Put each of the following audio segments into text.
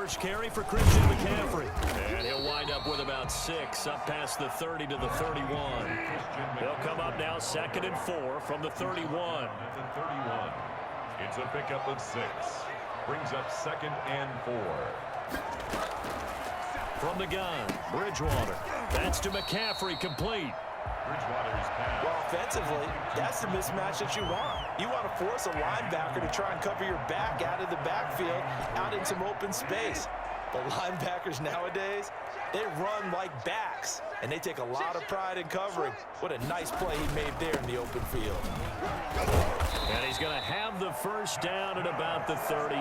first carry for Christian McCaffrey. And he'll wind up with about 6, up past the 30 to the 31. They'll come up now 2nd and 4 from the 31. It's a pickup of 6. Brings up 2nd and 4. From the gun, Bridgewater. That's to McCaffrey, complete. Bridgewater's pass. Well, offensively, that's the mismatch that you want. You want to force a linebacker to try and cover your back out of the backfield, out in some open space. But linebackers nowadays, they run like backs, and they take a lot of pride in covering. What a nice play he made there in the open field. And he's going to have the first down at about the 38.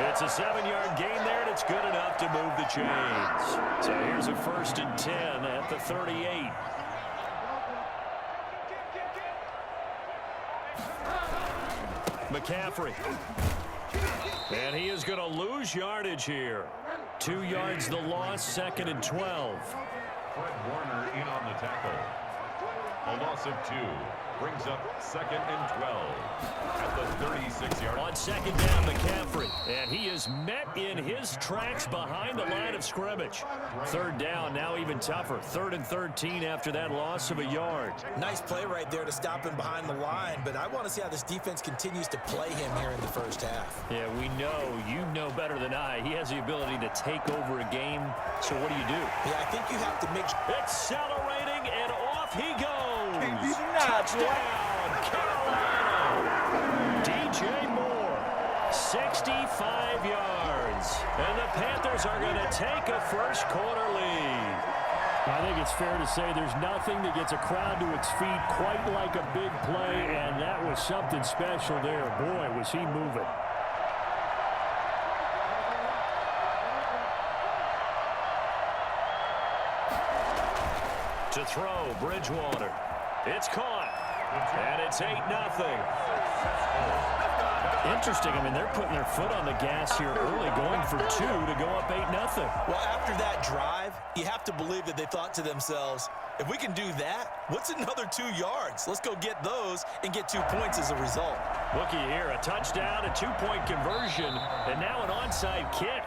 It's a 7-yard gain there, and it's good enough to move the chains. So here's a 1st and 10 at the 38. McCaffrey. And he is going to lose yardage here. 2 yards the loss, 2nd and 12. Fred Warner in on the tackle. A loss of 2. Brings up 2nd and 12 at the 36-yard. On 2nd down, McCaffrey. And he is met in his tracks behind the line of scrimmage. 3rd down, now even tougher. 3rd and 13 after that loss of a yard. Nice play right there to stop him behind the line, but I want to see how this defense continues to play him here in the first half. Yeah, we know. You know better than I. He has the ability to take over a game. So what do you do? Yeah, I think you have to make sure. Accelerating, and off he goes. Touchdown, Carolina. DJ Moore, 65 yards. And the Panthers are going to take a first-quarter lead. I think it's fair to say there's nothing that gets a crowd to its feet quite like a big play, and that was something special there. Boy, was he moving. To throw, Bridgewater. It's caught, and it's 8-0. Interesting. I mean, they're putting their foot on the gas here early, going for 2 to go up 8-0. Well, after that drive, you have to believe that they thought to themselves, if we can do that, what's another 2 yards? Let's go get those and get 2 points as a result. Looky here, a touchdown, a 2-point conversion, and now an onside kick.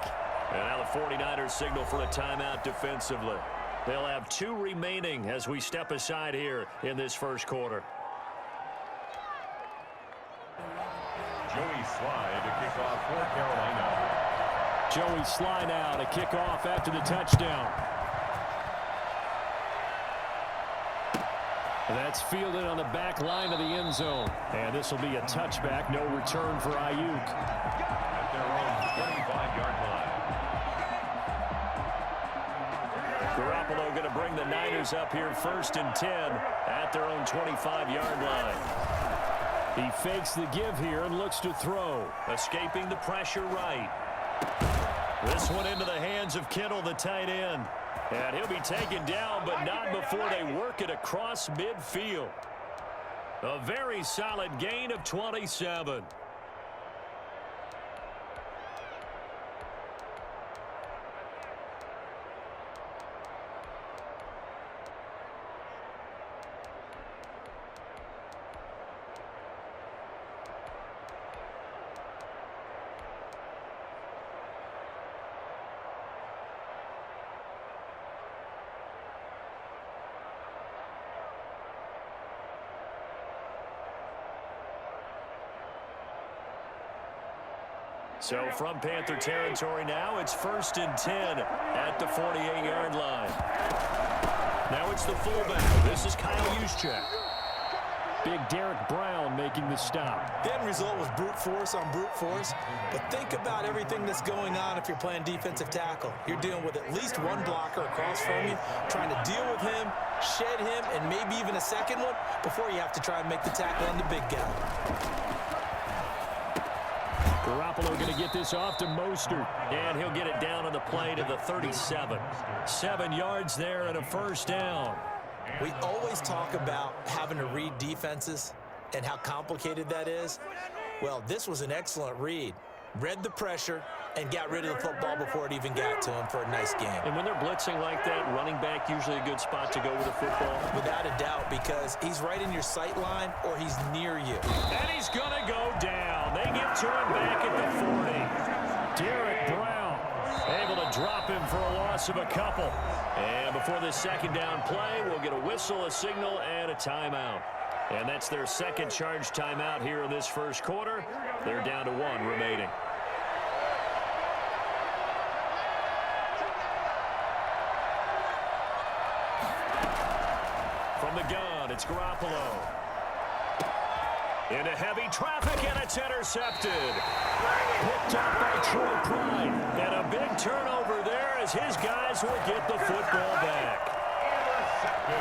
And now the 49ers signal for a timeout defensively. They'll have 2 remaining as we step aside here in this first quarter. Joey Slye to kick off for Carolina. Joey Slye now to kick off after the touchdown. That's fielded on the back line of the end zone. And this will be a touchback, no return for Ayuk. At their own 25-yard line. Garoppolo going to bring the Niners up here 1st and 10 at their own 25-yard line. He fakes the give here and looks to throw. Escaping the pressure right. This one into the hands of Kittle, the tight end. And he'll be taken down, but not before they work it across midfield. A very solid gain of 27. So from Panther territory now, it's 1st and 10 at the 48-yard line. Now it's the fullback. This is Kyle Juszczyk. Big Derek Brown making the stop. The end result was brute force on brute force. But think about everything that's going on if you're playing defensive tackle. You're dealing with at least one blocker across from you, trying to deal with him, shed him, and maybe even a second one before you have to try and make the tackle on the big guy. Garoppolo going to get this off to Mostert, and he'll get it down on the play to the 37. 7 yards there and a first down. We always talk about having to read defenses and how complicated that is. Well, this was an excellent read. Read the pressure and got rid of the football before it even got to him for a nice game. And when they're blitzing like that, running back usually a good spot to go with the football. Without a doubt, because he's right in your sight line or he's near you. And he's going to go down. They get to him back at the 40. Derek Brown able to drop him for a loss of a couple. And before this second down play, we'll get a whistle, a signal, and a timeout. And that's their second charge timeout here in this first quarter. They're down to 1 remaining. From the gun, it's Garoppolo. Into heavy traffic, and it's intercepted. Picked up by Troy Pride. And a big turnover there as his guys will get the football back.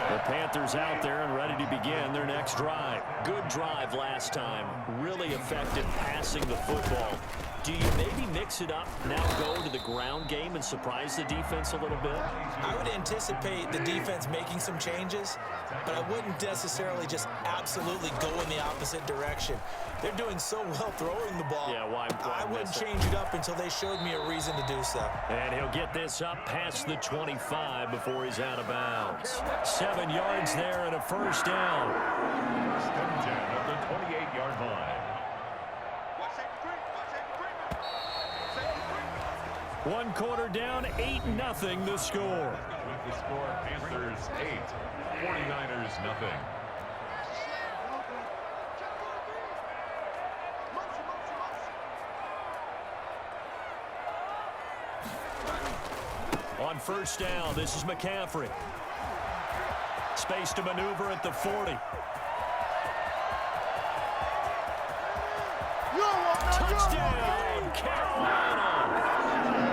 The Panthers out there and ready to begin their next drive. Good drive last time. Really effective passing the football. Do you maybe mix it up, now go to the ground game and surprise the defense a little bit? I would anticipate the defense making some changes, but I wouldn't necessarily just absolutely go in the opposite direction. They're doing so well throwing the ball. Yeah, why I wouldn't change it up until they showed me a reason to do so. And he'll get this up past the 25 before he's out of bounds. 7 yards there and a first down. First and 10 at the 28-yard line. One quarter down, 8-0 the score. With the score, Panthers 8, 49ers 0. On first down, this is McCaffrey. Space to maneuver at the 40. Touchdown, Carolina!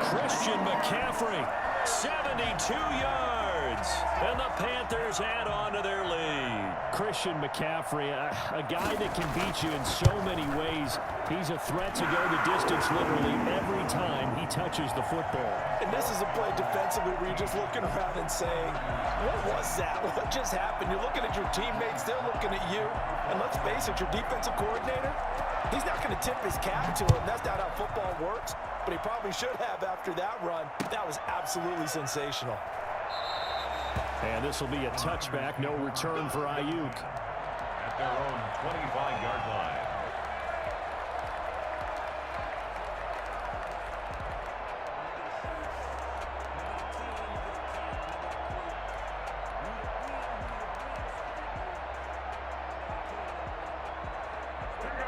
Christian McCaffrey, 72 yards, and the Panthers add on to their lead. Christian McCaffrey, a guy that can beat you in so many ways. He's a threat to go the distance literally every time he touches the football. And this is a play defensively where you're just looking around and saying, what was that? What just happened? You're looking at your teammates, they're looking at you. And let's face it, your defensive coordinator, he's not going to tip his cap to him. That's not how football works. But he probably should have after that run. That was absolutely sensational. And this will be a touchback, no return for Ayuk. At their own 25-yard line.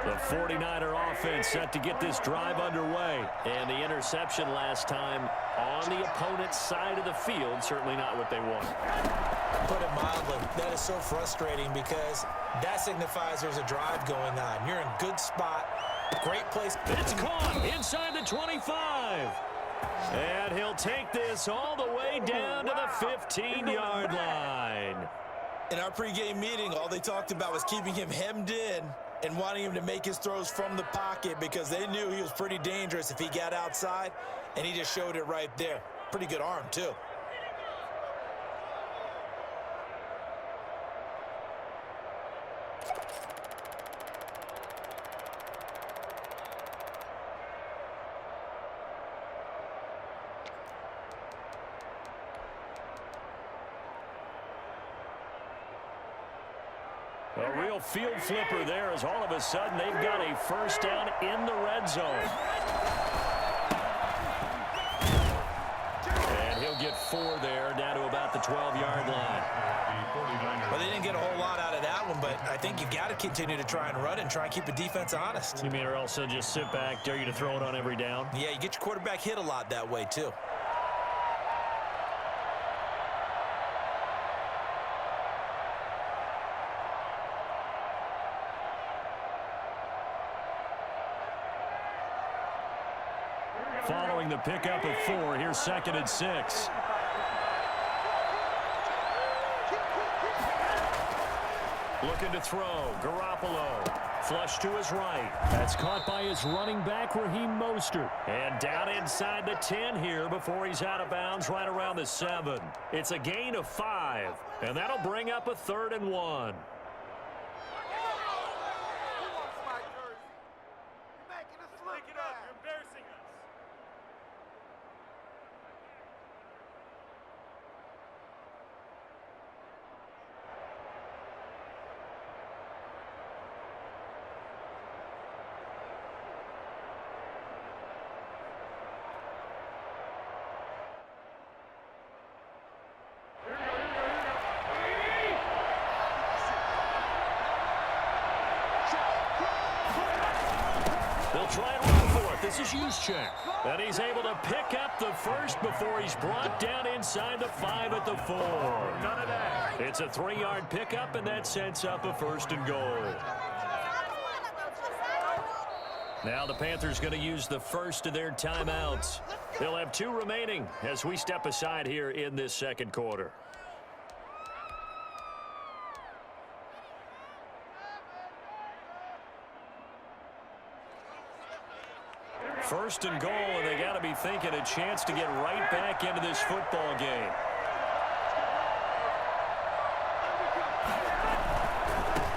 The 49er offense set to get this drive underway. And the interception last time on the opponent's side of the field, certainly not what they want. Put it mildly, that is so frustrating because that signifies there's a drive going on. You're in good spot, great place. It's caught inside the 25. And he'll take this all the way down to the 15-yard line. In our pregame meeting, all they talked about was keeping him hemmed in and wanting him to make his throws from the pocket because they knew he was pretty dangerous if he got outside, and he just showed it right there. Pretty good arm, too. A real field flipper there as all of a sudden they've got a first down in the red zone. And he'll get 4 there down to about the 12-yard line. Well, they didn't get a whole lot out of that one, but I think you got to continue to try and run and try and keep the defense honest. You mean or else they'll just sit back, dare you to throw it on every down? Yeah, you get your quarterback hit a lot that way, too. Following the pickup of 4, here's 2nd and 6. Looking to throw, Garoppolo. Flush to his right. That's caught by his running back, Raheem Mostert. And down inside the 10 here before he's out of bounds right around the 7. It's a gain of 5, and that'll bring up a 3rd and 1. try and run for it. This is Juszczyk. And he's able to pick up the first before he's brought down inside the 5 at the 4. None of that. It's a 3-yard pickup, and that sets up a 1st and goal. Now the Panthers going to use the first of their timeouts. They'll have 2 remaining as we step aside here in this second quarter. First and goal, and they got to be thinking a chance to get right back into this football game.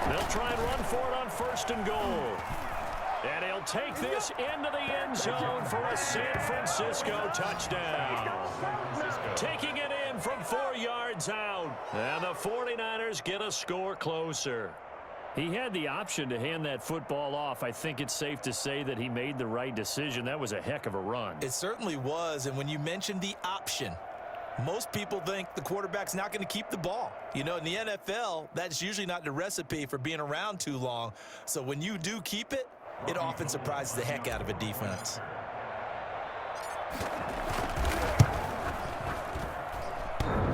They'll try and run for it on 1st and goal. And he'll take this into the end zone for a San Francisco touchdown. Taking it in from 4 yards out. And the 49ers get a score closer. He had the option to hand that football off. I think it's safe to say that he made the right decision. That was a heck of a run. It certainly was. And when you mentioned the option, most people think the quarterback's not going to keep the ball. You know, in the NFL, that's usually not the recipe for being around too long. So when you do keep it, it often surprises the heck out of a defense.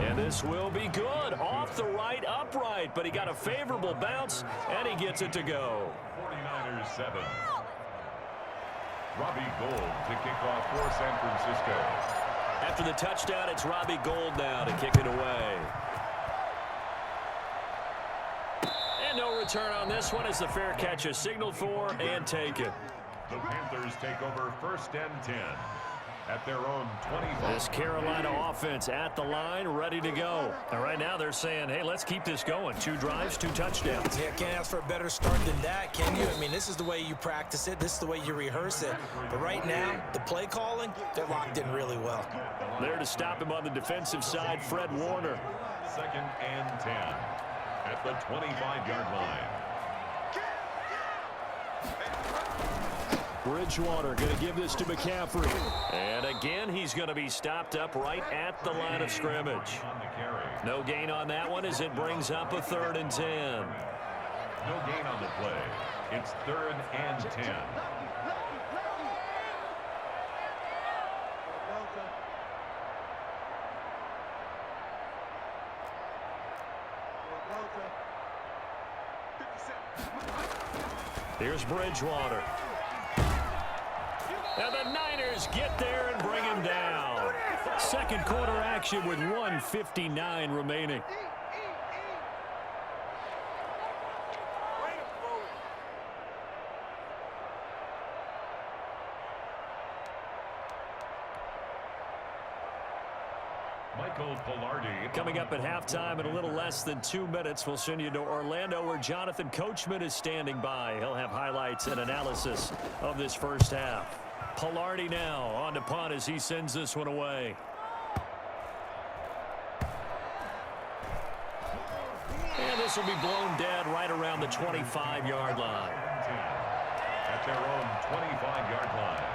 And this will be good. Off the right, upright, but he got a favorable bounce, and he gets it to go. 49ers 7. Robbie Gould to kick off for San Francisco. After the touchdown, it's Robbie Gould now to kick it away. And no return on this one as the fair catch is signaled for and taken. The Panthers take over 1st and 10 at their own 25. This Carolina offense at the line, ready to go. And right now they're saying, hey, let's keep this going. 2 drives, 2 touchdowns. Yeah, can't ask for a better start than that, can you? I mean, this is the way you practice it. This is the way you rehearse it. But right now, the play calling, they're locked in really well. There to stop him on the defensive side, Fred Warner. 2nd and 10 at the 25-yard line. Bridgewater going to give this to McCaffrey. And again, he's going to be stopped up right at the line of scrimmage. No gain on that one as it brings up a 3rd and 10. No gain on the play. It's 3rd and 10. Here's Bridgewater. And the Niners get there and bring him down. Second quarter action with 1:59 remaining. Coming up at halftime in a little less than 2 minutes, we'll send you to Orlando where Jonathan Coachman is standing by. He'll have highlights and analysis of this first half. Pilardi now on to punt as he sends this one away. And this will be blown dead right around the 25-yard line. At their own 25-yard line.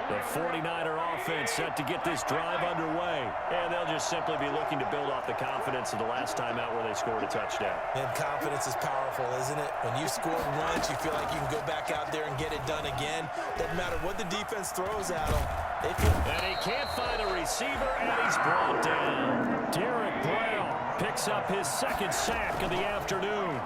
The 49er offense set to get this drive underway. And they'll just simply be looking to build off the confidence of the last time out where they scored a touchdown. And confidence is powerful, isn't it? When you scored once, you feel like you can go back out there and get it done again. Doesn't matter what the defense throws at them. And he can't find a receiver, and he's brought down. Derek Brown picks up his 2nd sack of the afternoon.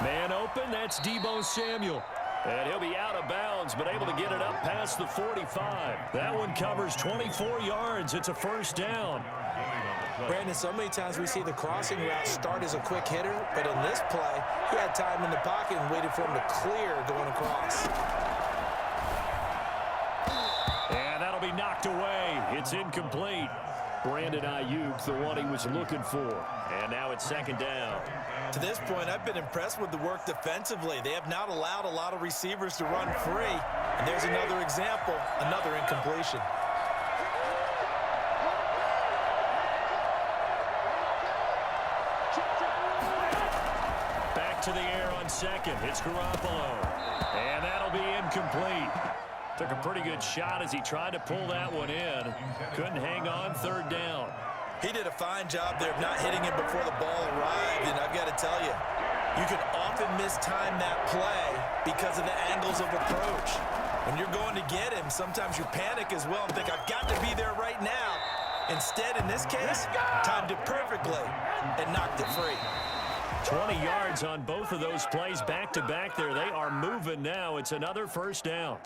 Man open, that's Deebo Samuel. And he'll be out of bounds, but able to get it up past the 45. That one covers 24 yards. It's a 1st down. Brandon, so many times we see the crossing route start as a quick hitter, but in this play, he had time in the pocket and waited for him to clear going across. And that'll be knocked away. It's incomplete. Brandon Ayuk, the one he was looking for. And now it's 2nd down. To this point, I've been impressed with the work defensively. They have not allowed a lot of receivers to run free. And there's another example, another incompletion. Back to the air on 2nd. It's Garoppolo. And that'll be incomplete. Took a pretty good shot as he tried to pull that one in. Couldn't hang on. 3rd down. He did a fine job there of not hitting him before the ball arrived, and I've got to tell you, you can often mistime that play because of the angles of approach. When you're going to get him, sometimes you panic as well and think, I've got to be there right now. Instead, in this case, timed it perfectly and knocked it free. 20 yards on both of those plays back-to-back there. They are moving now. It's another first down.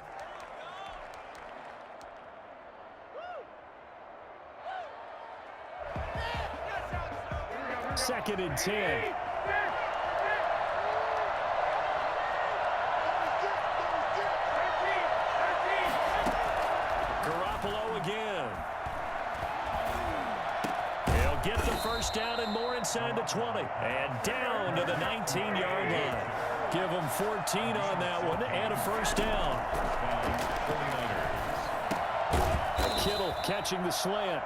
Second and 10. Garoppolo again. He'll get the first down and more inside the 20. And down to the 19-yard line. Give him 14 on that one and a first down. Kittle catching the slant.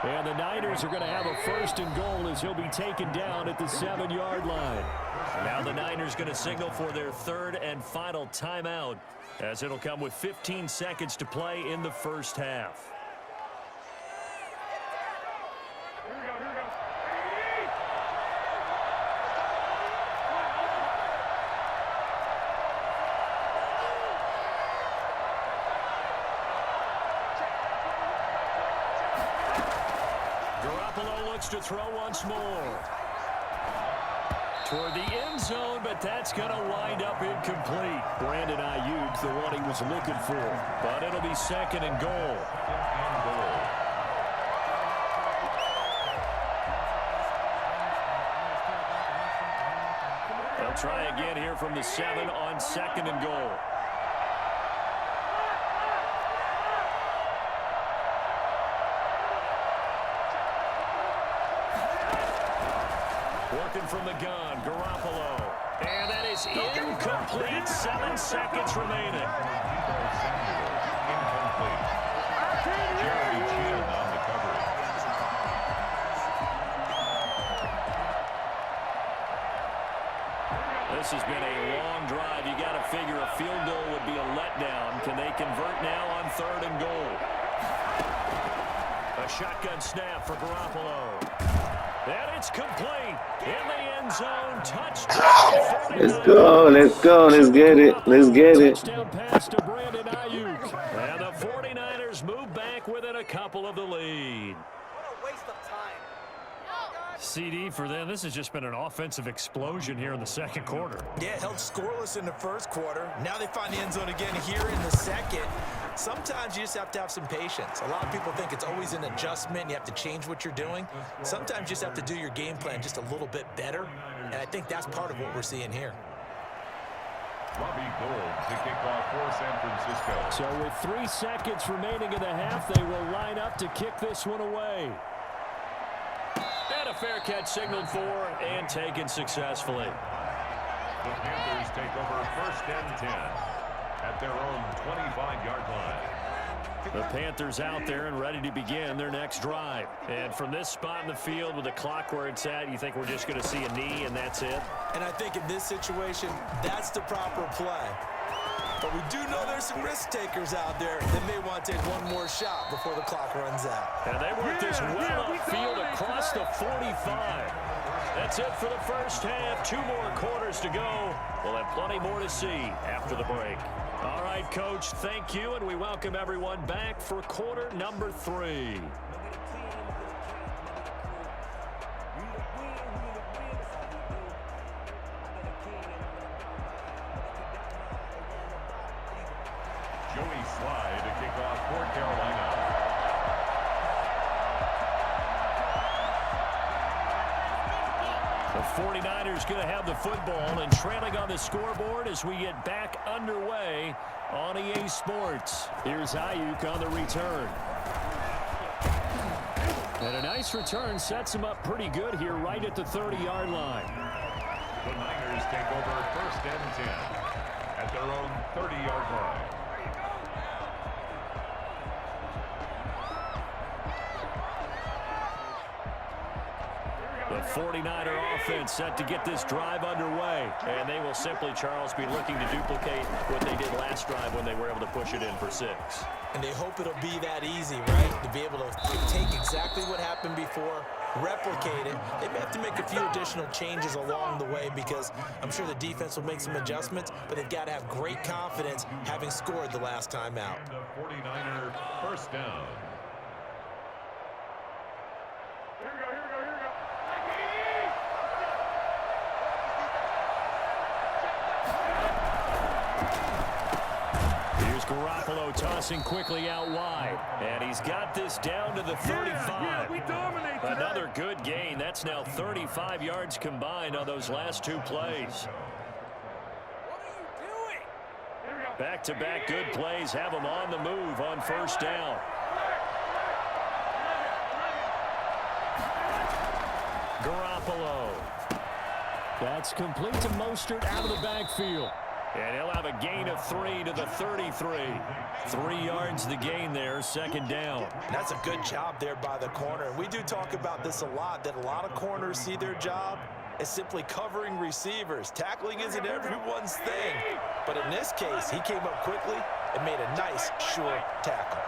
And the Niners are going to have a first and goal as he'll be taken down at the 7-yard line. Now the Niners going to signal for their third and final timeout as it'll come with 15 seconds to play in the first half. To throw once more toward the end zone, but that's going to wind up incomplete. Brandon Ayuk, the one he was looking for, but it'll be second and goal. They'll try again here from the 7 on second and goal. Working from the gun, Garoppolo. And that is incomplete. 7 seconds remaining. Incomplete. Jerry Shield on the coverage. This has been a long drive. You got to figure a field goal would be a letdown. Can they convert now on third and goal? A shotgun snap for Garoppolo. And it's complete in the end zone. Touchdown. Let's go. Let's go. Let's get it. Let's get it. Touchdown pass to Brandon Ayuk. And the 49ers move back within a couple of the lead. What a waste of time. CD for them. This has just been an offensive explosion here in the second quarter. Yeah, held scoreless in the first quarter. Now they find the end zone again here in the second. Sometimes you just have to have some patience. A lot of people think it's always an adjustment. You have to change what you're doing. Sometimes you just have to do your game plan just a little bit better. And I think that's part of what we're seeing here. Robbie Gould to kick off for San Francisco. So with 3 seconds remaining in the half, they will line up to kick this one away. And a fair catch signaled for and taken successfully. The Panthers take over first and 10 at their own 25-yard line. The Panthers out there and ready to begin their next drive. And from this spot in the field with the clock where it's at, you think we're just going to see a knee and that's it? And I think in this situation, that's the proper play. But we do know there's some risk takers out there that may want to take one more shot before the clock runs out. And they work this well upfield across the 45. That's it for the first half. 2 more quarters to go. We'll have plenty more to see after the break. All right, Coach, thank you, and we welcome everyone back for quarter number 3. Joey Slye to kick off for Carolina. The 49ers going to have the football and trailing on the scoreboard as we get back underway on EA Sports. Here's Ayuk on the return. And a nice return sets him up pretty good here right at the 30-yard line. The Niners take over first and 10 at their own 30-yard line. The 49er offense set to get this drive underway. And they will simply, Charles, be looking to duplicate what they did last drive when they were able to push it in for 6. And they hope it'll be that easy, right? To be able to take exactly what happened before, replicate it. They may have to make a few additional changes along the way because I'm sure the defense will make some adjustments, but they've got to have great confidence having scored the last time out. And a 49er first down. Garoppolo tossing quickly out wide. And he's got this down to the 35. Another good gain. That's now 35 yards combined on those last two plays. Back-to-back good plays have him on the move on first down. Garoppolo. That's complete to Mostert out of the backfield. And he'll have a gain of 3 to the 33. 3 yards the gain there, second down. That's a good job there by the corner. And we do talk about this a lot, that a lot of corners see their job as simply covering receivers. Tackling isn't everyone's thing. But in this case, he came up quickly and made a nice, sure tackle.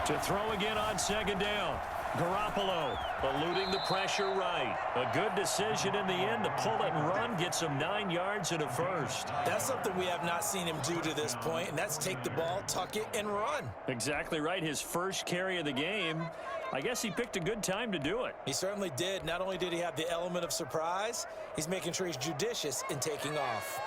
To throw again on second down. Garoppolo eluding the pressure right. A good decision in the end to pull it and run, get some 9 yards and a first. That's something we have not seen him do to this point, and that's take the ball, tuck it, and run. Exactly right. His first carry of the game. I guess he picked a good time to do it. He certainly did. Not only did he have the element of surprise, he's making sure he's judicious in taking off.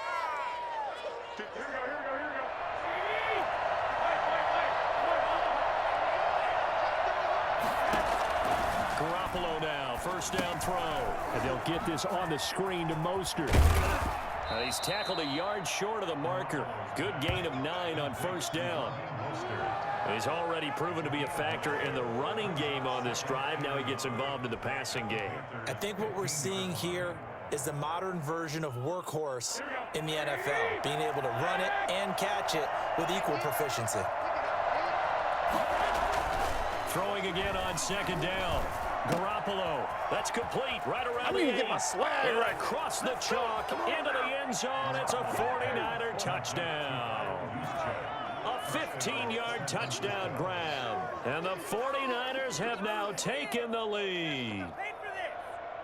Garoppolo now, first down throw. And they'll get this on the screen to Mostert. He's tackled a yard short of the marker. Good gain of 9 on first down. He's already proven to be a factor in the running game on this drive. Now he gets involved in the passing game. I think what we're seeing here is the modern version of workhorse in the NFL, being able to run it and catch it with equal proficiency. Throwing again on second down. Garoppolo, that's complete, right around the 8. Get my swag and right. across the chalk, into the end zone. It's a 49er touchdown. A 15-yard touchdown grab. And the 49ers have now taken the lead.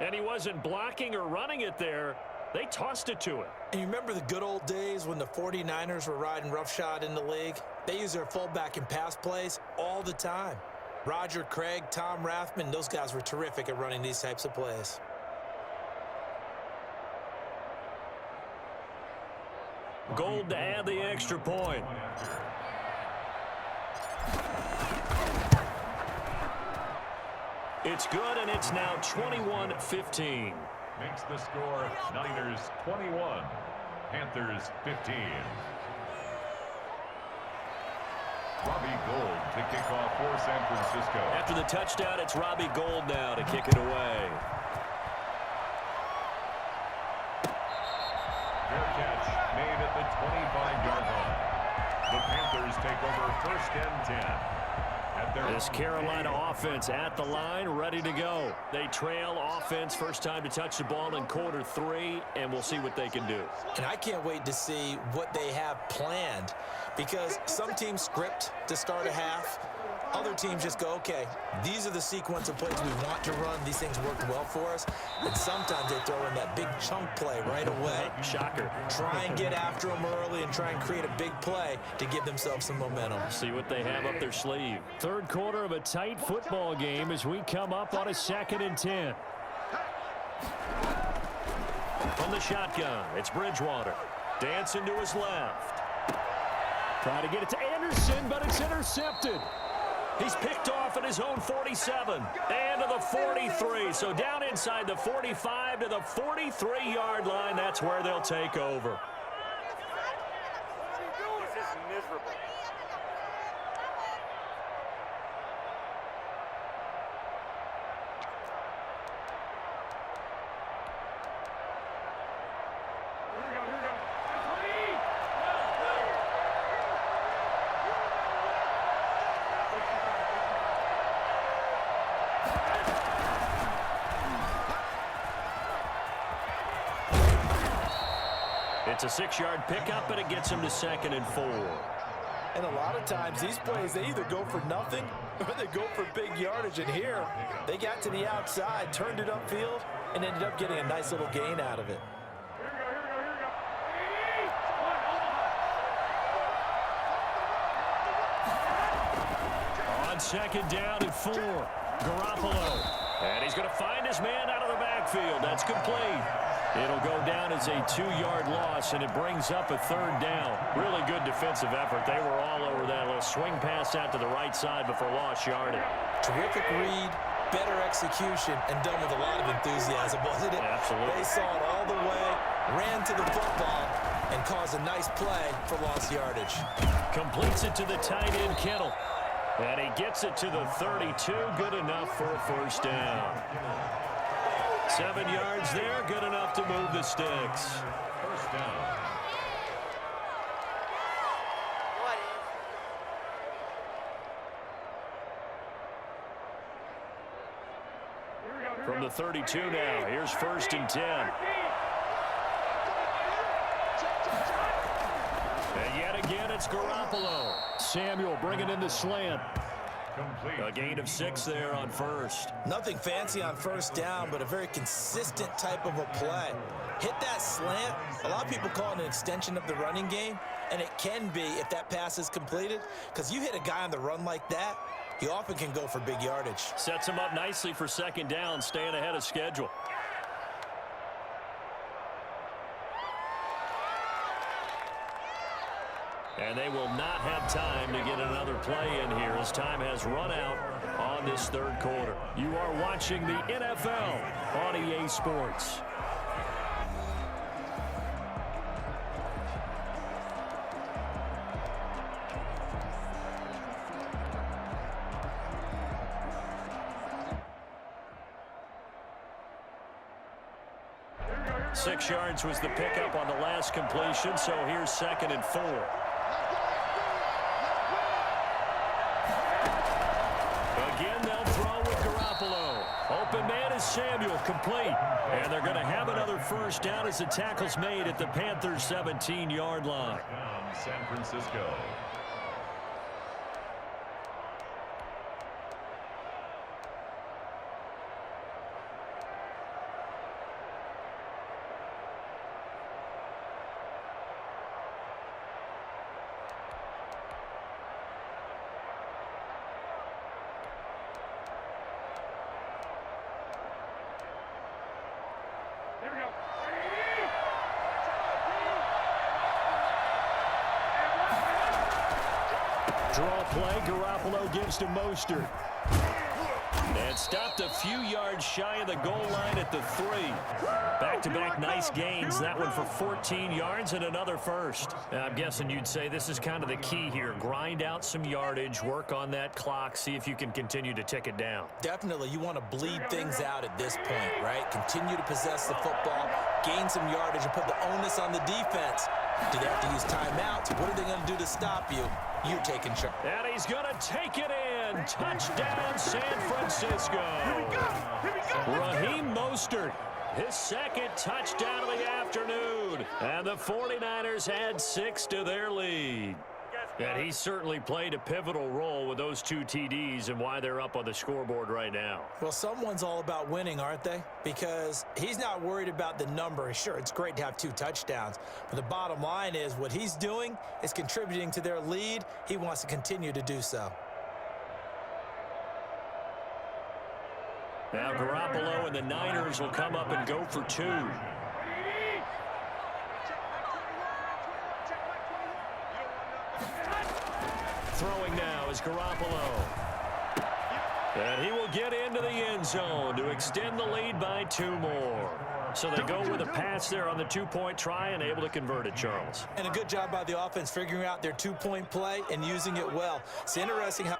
And he wasn't blocking or running it there. They tossed it to him. And you remember the good old days when the 49ers were riding roughshod in the league? They use their fullback in pass plays all the time. Roger Craig, Tom Rathman, those guys were terrific at running these types of plays. Gold to add the extra point. It's good, and it's now 21-15. Makes the score Niners 21, Panthers 15. Robbie Gould to kick off for San Francisco. After the touchdown, it's Robbie Gould now to kick it away. Fair catch made at the 25-yard line. The Panthers take over first and 10. This Carolina offense at the line, ready to go. They trail offense, first time to touch the ball in quarter 3, and we'll see what they can do. And I can't wait to see what they have planned, because some teams script to start a half. Other teams just go, okay, these are the sequence of plays we want to run. These things worked well for us. And sometimes they throw in that big chunk play right away. Shocker. Try and get after them early and try and create a big play to give themselves some momentum. See what they have up their sleeve. Third quarter of a tight football game as we come up on a 2nd and 10. From the shotgun, it's Bridgewater. Dancing to his left. Trying to get it to Anderson, but it's intercepted. He's picked off at his own 47 and to the 43. So down inside the 45 to the 43-yard line. That's where they'll take over. This is miserable. It's a 6-yard pickup, and it gets him to 2nd and 4. And a lot of times, these plays, they either go for nothing or they go for big yardage. And here, they got to the outside, turned it upfield, and ended up getting a nice little gain out of it. On second down and 4, Garoppolo. And he's going to find his man out of the backfield. That's complete. It'll go down as a 2-yard loss, and it brings up a 3rd down. Really good defensive effort. They were all over that little swing pass out to the right side before lost yardage. Terrific read, better execution, and done with a lot of enthusiasm, wasn't it? Absolutely. They saw it all the way, ran to the football, and caused a nice play for lost yardage. Completes it to the tight end, Kittle. And he gets it to the 32. Good enough for a 1st down. 7 yards there. Good enough to move the sticks. 1st down. From the 32 now. Here's 1st and 10. And yet again, it's Garoppolo. Samuel bringing in the slant. A gain of 6 there on 1st. Nothing fancy on 1st down, but a very consistent type of a play. Hit that slant. A lot of people call it an extension of the running game, and it can be if that pass is completed, because you hit a guy on the run like that, he often can go for big yardage. Sets him up nicely for 2nd down, staying ahead of schedule. And they will not have time to get another play in here as time has run out on this 3rd quarter. You are watching the NFL on EA Sports. Six yards was the pickup on the last completion, so here's 2nd and 4. Again, they'll throw with Garoppolo. Open man is Samuel, complete. And they're going to have another 1st down as the tackle's made at the Panthers' 17-yard line. San Francisco. Draw play, Garoppolo gives to Mostert. And stopped a few yards shy of the goal line at the 3. Back-to-back nice gains. That one for 14 yards and another 1st. I'm guessing you'd say this is kind of the key here. Grind out some yardage, work on that clock, see if you can continue to tick it down. Definitely, you want to bleed things out at this point, right? Continue to possess the football, gain some yardage, and put the onus on the defense. Do they have to use timeouts? What are they going to do to stop you? You're taking charge. And he's going to take it in. Touchdown, San Francisco. Raheem Mostert, his 2nd touchdown of the afternoon. And the 49ers add 6 to their lead. And he certainly played a pivotal role with those 2 TDs and why they're up on the scoreboard right now. Well, someone's all about winning, aren't they? Because he's not worried about the number. Sure, it's great to have 2 touchdowns. But the bottom line is what he's doing is contributing to their lead. He wants to continue to do so. Now Garoppolo and the Niners will come up and go for 2. Throwing now is Garoppolo. And he will get into the end zone to extend the lead by 2 more. So they go with a pass there on the 2-point try and able to convert it, Charles. And a good job by the offense figuring out their 2-point play and using it well. It's interesting how